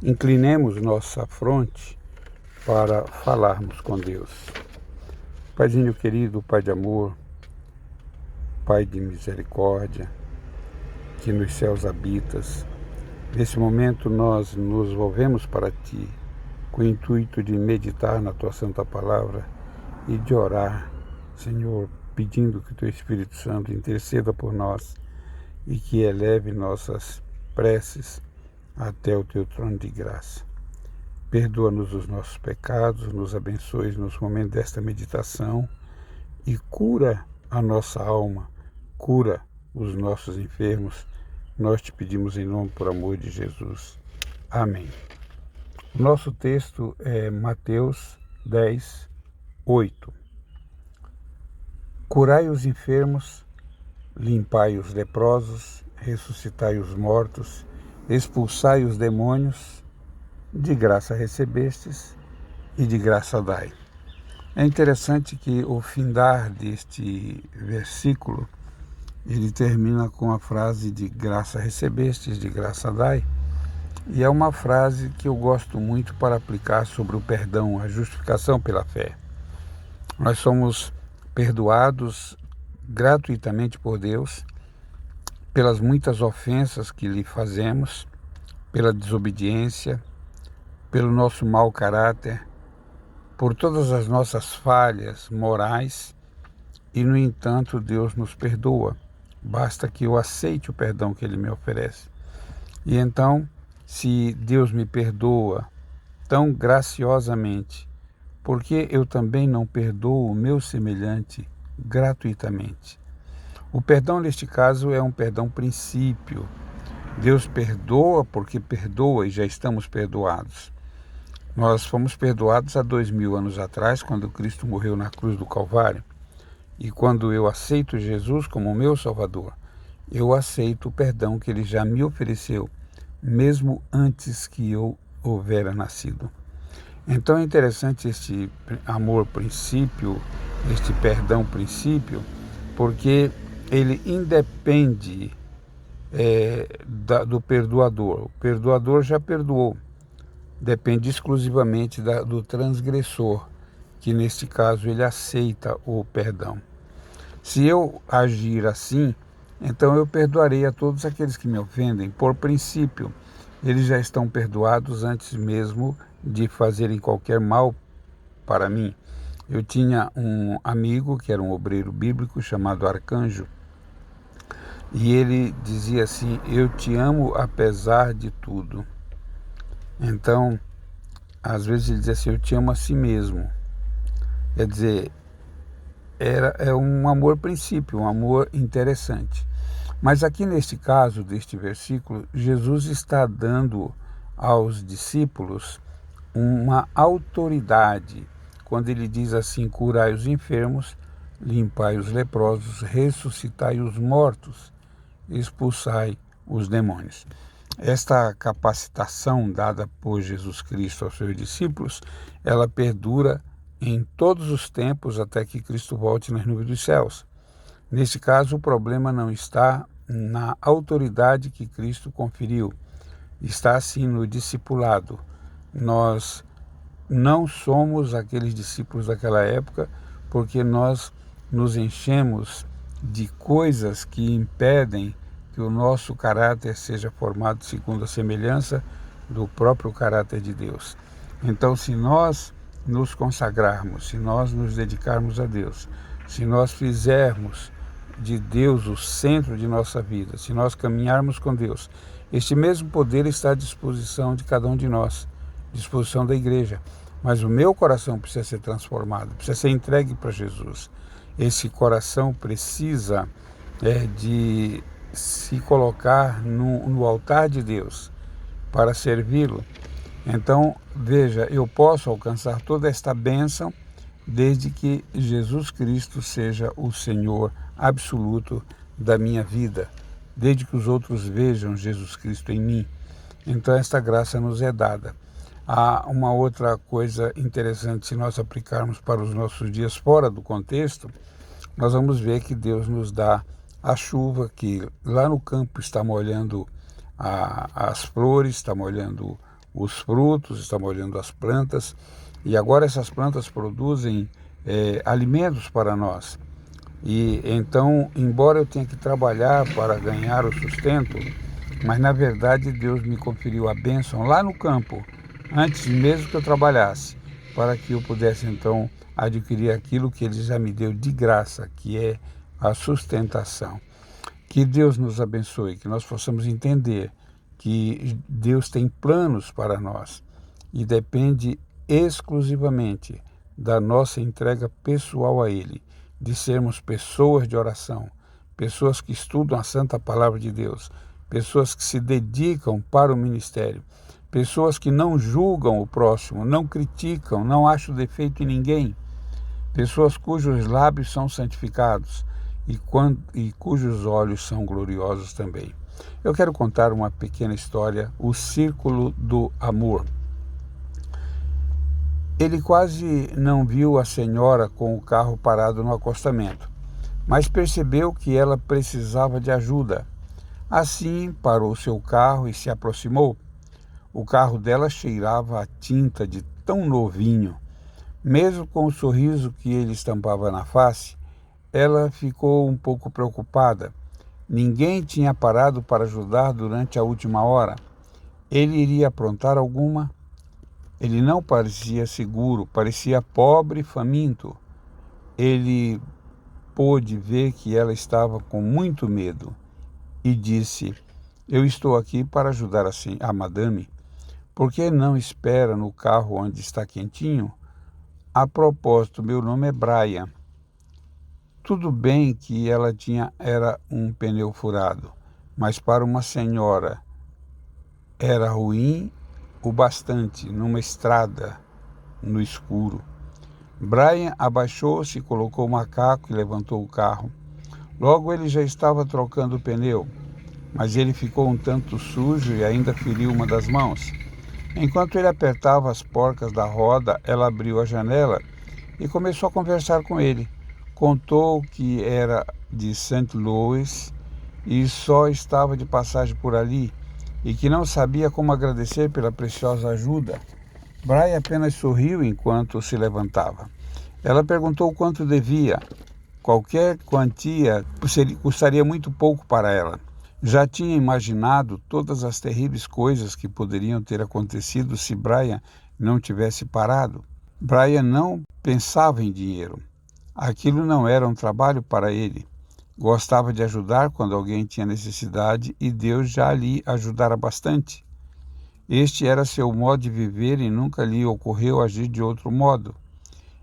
Inclinemos nossa fronte para falarmos com Deus. Paizinho querido, Pai de amor, Pai de misericórdia, que nos céus habitas, nesse momento nós nos volvemos para Ti, com o intuito de meditar na Tua Santa Palavra e de orar, Senhor, pedindo que o Teu Espírito Santo interceda por nós e que eleve nossas preces até o Teu trono de graça. Perdoa-nos os nossos pecados, nos abençoe nos momentos desta meditação e cura a nossa alma, cura os nossos enfermos. Nós te pedimos em nome por amor de Jesus. Amém. O nosso texto é Mateus 10, 8. Curai os enfermos, limpai os leprosos, ressuscitai os mortos, expulsai os demônios, de graça recebestes e de graça dai. É interessante que o findar deste versículo, ele termina com a frase de graça recebestes, de graça dai, e é uma frase que eu gosto muito para aplicar sobre o perdão, a justificação pela fé. Nós somos perdoados gratuitamente por Deus, pelas muitas ofensas que lhe fazemos, pela desobediência, pelo nosso mau caráter, por todas as nossas falhas morais, e no entanto Deus nos perdoa. Basta que eu aceite o perdão que Ele me oferece. E então, se Deus me perdoa tão graciosamente, por que eu também não perdoo o meu semelhante gratuitamente? O perdão, neste caso, é um perdão princípio. Deus perdoa porque perdoa e já estamos perdoados. Nós fomos perdoados há 2000 anos atrás, quando Cristo morreu na cruz do Calvário. E quando eu aceito Jesus como meu Salvador, eu aceito o perdão que Ele já me ofereceu, mesmo antes que eu houvera nascido. Então é interessante este amor princípio, este perdão princípio, porque ele independe do perdoador. O perdoador já perdoou. Depende exclusivamente do transgressor, que neste caso ele aceita o perdão. Se eu agir assim, então eu perdoarei a todos aqueles que me ofendem. Por princípio, eles já estão perdoados antes mesmo de fazerem qualquer mal para mim. Eu tinha um amigo que era um obreiro bíblico chamado Arcanjo, e ele dizia assim: eu te amo apesar de tudo. Então, às vezes ele dizia assim: eu te amo a si mesmo. Quer dizer, é um amor princípio, um amor interessante. Mas aqui neste caso, deste versículo, Jesus está dando aos discípulos uma autoridade, quando ele diz assim: curai os enfermos, limpai os leprosos, ressuscitai os mortos, expulsai os demônios. Esta capacitação dada por Jesus Cristo aos seus discípulos, ela perdura em todos os tempos até que Cristo volte nas nuvens dos céus. Neste caso, o problema não está na autoridade que Cristo conferiu, está sim no discipulado. Nós não somos aqueles discípulos daquela época porque nós nos enchemos de coisas que impedem que o nosso caráter seja formado segundo a semelhança do próprio caráter de Deus. Então, se nós nos consagrarmos, se nós nos dedicarmos a Deus, se nós fizermos de Deus o centro de nossa vida, se nós caminharmos com Deus, este mesmo poder está à disposição de cada um de nós, à disposição da igreja. Mas o meu coração precisa ser transformado, precisa ser entregue para Jesus. Esse coração precisa de se colocar no altar de Deus para servi-lo. Então, veja, eu posso alcançar toda esta bênção desde que Jesus Cristo seja o Senhor absoluto da minha vida, desde que os outros vejam Jesus Cristo em mim. Então, esta graça nos é dada. Há uma outra coisa interessante, se nós aplicarmos para os nossos dias fora do contexto, nós vamos ver que Deus nos dá a chuva que lá no campo está molhando as flores, está molhando os frutos, estamos olhando as plantas, e agora essas plantas produzem alimentos para nós. E então, embora eu tenha que trabalhar para ganhar o sustento, mas na verdade Deus me conferiu a bênção lá no campo, antes mesmo que eu trabalhasse, para que eu pudesse então adquirir aquilo que Ele já me deu de graça, que é a sustentação. Que Deus nos abençoe, que nós possamos entender que Deus tem planos para nós e depende exclusivamente da nossa entrega pessoal a Ele, de sermos pessoas de oração, pessoas que estudam a Santa Palavra de Deus, pessoas que se dedicam para o ministério, pessoas que não julgam o próximo, não criticam, não acham defeito em ninguém, pessoas cujos lábios são santificados e cujos olhos são gloriosos também. Eu quero contar uma pequena história, o Círculo do Amor. Ele quase não viu a senhora com o carro parado no acostamento, mas percebeu que ela precisava de ajuda. Assim, parou seu carro e se aproximou. O carro dela cheirava a tinta de tão novinho. Mesmo com o sorriso que ele estampava na face, ela ficou um pouco preocupada. Ninguém tinha parado para ajudar durante a última hora. Ele iria aprontar alguma? Ele não parecia seguro, parecia pobre e faminto. Ele pôde ver que ela estava com muito medo e disse: "Eu estou aqui para ajudar a madame. Por que não espera no carro onde está quentinho? A propósito, meu nome é Brian." Tudo bem que ela era um pneu furado, mas para uma senhora era ruim o bastante numa estrada no escuro. Brian abaixou-se, colocou o macaco e levantou o carro. Logo ele já estava trocando o pneu, mas ele ficou um tanto sujo e ainda feriu uma das mãos. Enquanto ele apertava as porcas da roda, ela abriu a janela e começou a conversar com ele. Contou que era de St. Louis e só estava de passagem por ali e que não sabia como agradecer pela preciosa ajuda. Brian apenas sorriu enquanto se levantava. Ela perguntou quanto devia. Qualquer quantia custaria muito pouco para ela. Já tinha imaginado todas as terríveis coisas que poderiam ter acontecido se Brian não tivesse parado. Brian não pensava em dinheiro. Aquilo não era um trabalho para ele. Gostava de ajudar quando alguém tinha necessidade e Deus já lhe ajudara bastante. Este era seu modo de viver e nunca lhe ocorreu agir de outro modo.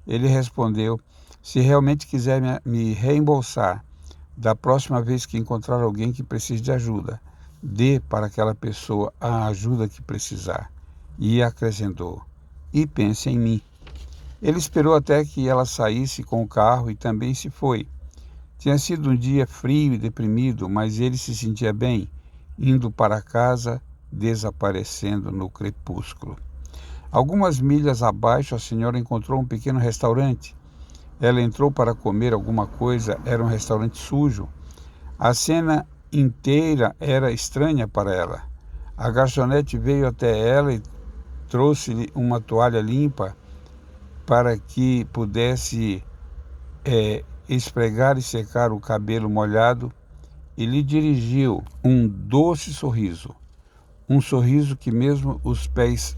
Ele respondeu: "Se realmente quiser me reembolsar, da próxima vez que encontrar alguém que precise de ajuda, dê para aquela pessoa a ajuda que precisar." E acrescentou: "E pense em mim." Ele esperou até que ela saísse com o carro e também se foi. Tinha sido um dia frio e deprimido, mas ele se sentia bem, indo para casa, desaparecendo no crepúsculo. Algumas milhas abaixo, a senhora encontrou um pequeno restaurante. Ela entrou para comer alguma coisa, era um restaurante sujo. A cena inteira era estranha para ela. A garçonete veio até ela e trouxe-lhe uma toalha limpa para que pudesse esfregar e secar o cabelo molhado e lhe dirigiu um doce sorriso. Um sorriso que mesmo os pés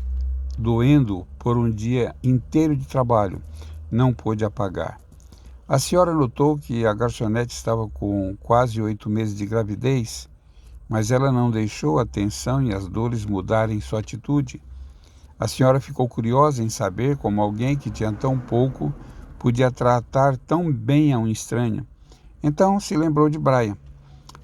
doendo por um dia inteiro de trabalho, não pôde apagar. A senhora notou que a garçonete estava com quase 8 meses de gravidez, mas ela não deixou a tensão e as dores mudarem sua atitude. A senhora ficou curiosa em saber como alguém que tinha tão pouco podia tratar tão bem a um estranho. Então se lembrou de Brian.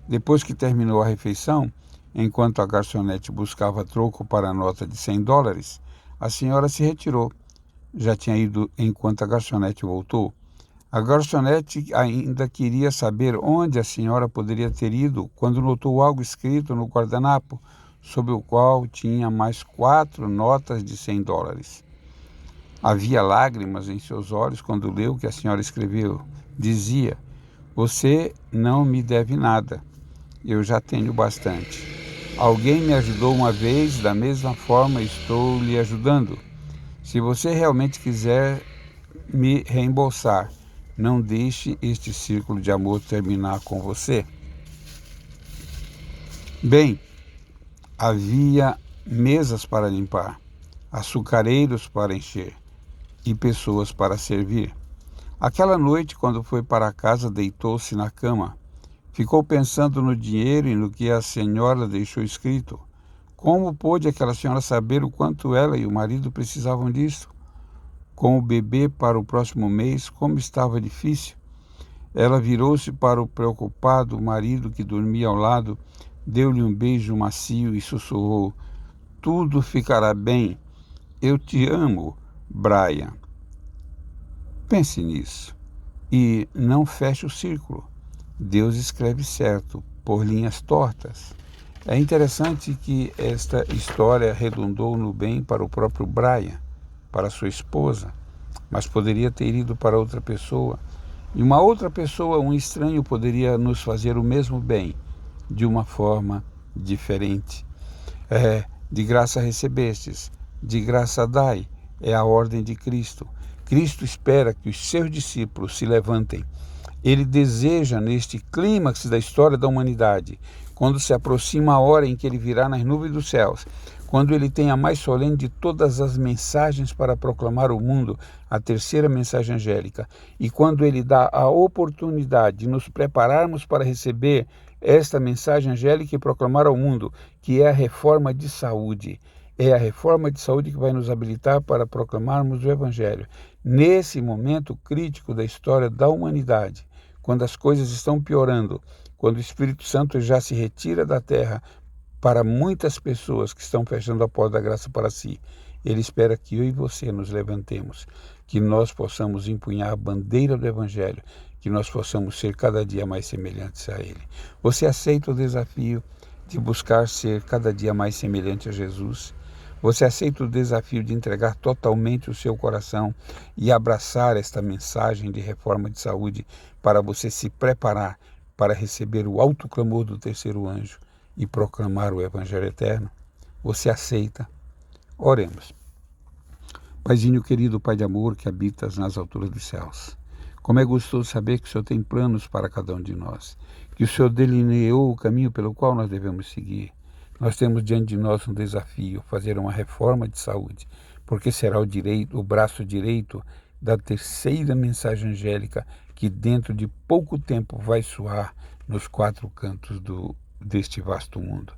Depois que terminou a refeição, enquanto a garçonete buscava troco para a nota de $100, a senhora se retirou. Já tinha ido enquanto a garçonete voltou. A garçonete ainda queria saber onde a senhora poderia ter ido quando notou algo escrito no guardanapo, sobre o qual tinha mais 4 notas de $100. Havia lágrimas em seus olhos quando leu o que a senhora escreveu. Dizia: "Você não me deve nada. Eu já tenho bastante." Alguém me ajudou uma vez, da mesma forma estou lhe ajudando. Se você realmente quiser me reembolsar, não deixe este círculo de amor terminar com você. Bem, havia mesas para limpar, açucareiros para encher e pessoas para servir. Aquela noite, quando foi para casa, deitou-se na cama. Ficou pensando no dinheiro e no que a senhora deixou escrito. Como pôde aquela senhora saber o quanto ela e o marido precisavam disso? Com o bebê para o próximo mês, como estava difícil. Ela virou-se para o preocupado marido que dormia ao lado, deu-lhe um beijo macio e sussurrou: tudo ficará bem. Eu te amo, Brian. Pense nisso e não feche o círculo. Deus escreve certo, por linhas tortas. É interessante que esta história redundou no bem para o próprio Brian, para sua esposa, mas poderia ter ido para outra pessoa. E uma outra pessoa, um estranho, poderia nos fazer o mesmo bem, de uma forma diferente. De graça recebestes, de graça dai, é a ordem de Cristo. Cristo espera que os seus discípulos se levantem. Ele deseja, neste clímax da história da humanidade, quando se aproxima a hora em que ele virá nas nuvens dos céus, quando ele tem a mais solene de todas as mensagens para proclamar ao mundo, a terceira mensagem angélica, e quando ele dá a oportunidade de nos prepararmos para receber esta mensagem angélica e proclamar ao mundo, que é a reforma de saúde. É a reforma de saúde que vai nos habilitar para proclamarmos o Evangelho. Nesse momento crítico da história da humanidade, quando as coisas estão piorando, quando o Espírito Santo já se retira da terra para muitas pessoas que estão fechando a porta da graça para si, ele espera que eu e você nos levantemos, que nós possamos empunhar a bandeira do Evangelho, que nós possamos ser cada dia mais semelhantes a ele. Você aceita o desafio de buscar ser cada dia mais semelhante a Jesus? Você aceita o desafio de entregar totalmente o seu coração e abraçar esta mensagem de reforma de saúde para você se preparar para receber o alto clamor do terceiro anjo e proclamar o Evangelho eterno? Você aceita? Oremos. Paizinho querido, Pai de amor que habitas nas alturas dos céus, como é gostoso saber que o Senhor tem planos para cada um de nós, que o Senhor delineou o caminho pelo qual nós devemos seguir. Nós temos diante de nós um desafio, fazer uma reforma de saúde, porque será o braço direito da terceira mensagem angélica que dentro de pouco tempo vai soar nos quatro cantos deste vasto mundo.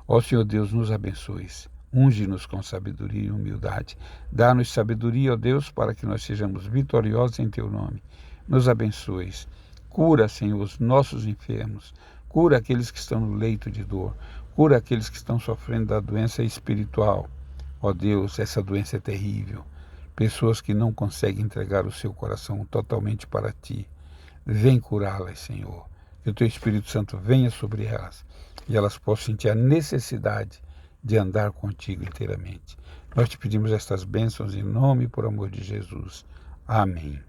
Ó Senhor Deus, nos abençoes, unge-nos com sabedoria e humildade. Dá-nos sabedoria, ó Deus, para que nós sejamos vitoriosos em Teu nome. Nos abençoes. Cura, Senhor, os nossos enfermos. Cura aqueles que estão no leito de dor. Cura aqueles que estão sofrendo da doença espiritual. Ó Deus, essa doença é terrível. Pessoas que não conseguem entregar o seu coração totalmente para Ti. Vem curá-las, Senhor. Que o Teu Espírito Santo venha sobre elas e elas possam sentir a necessidade de andar contigo inteiramente. Nós te pedimos estas bênçãos em nome e por amor de Jesus. Amém.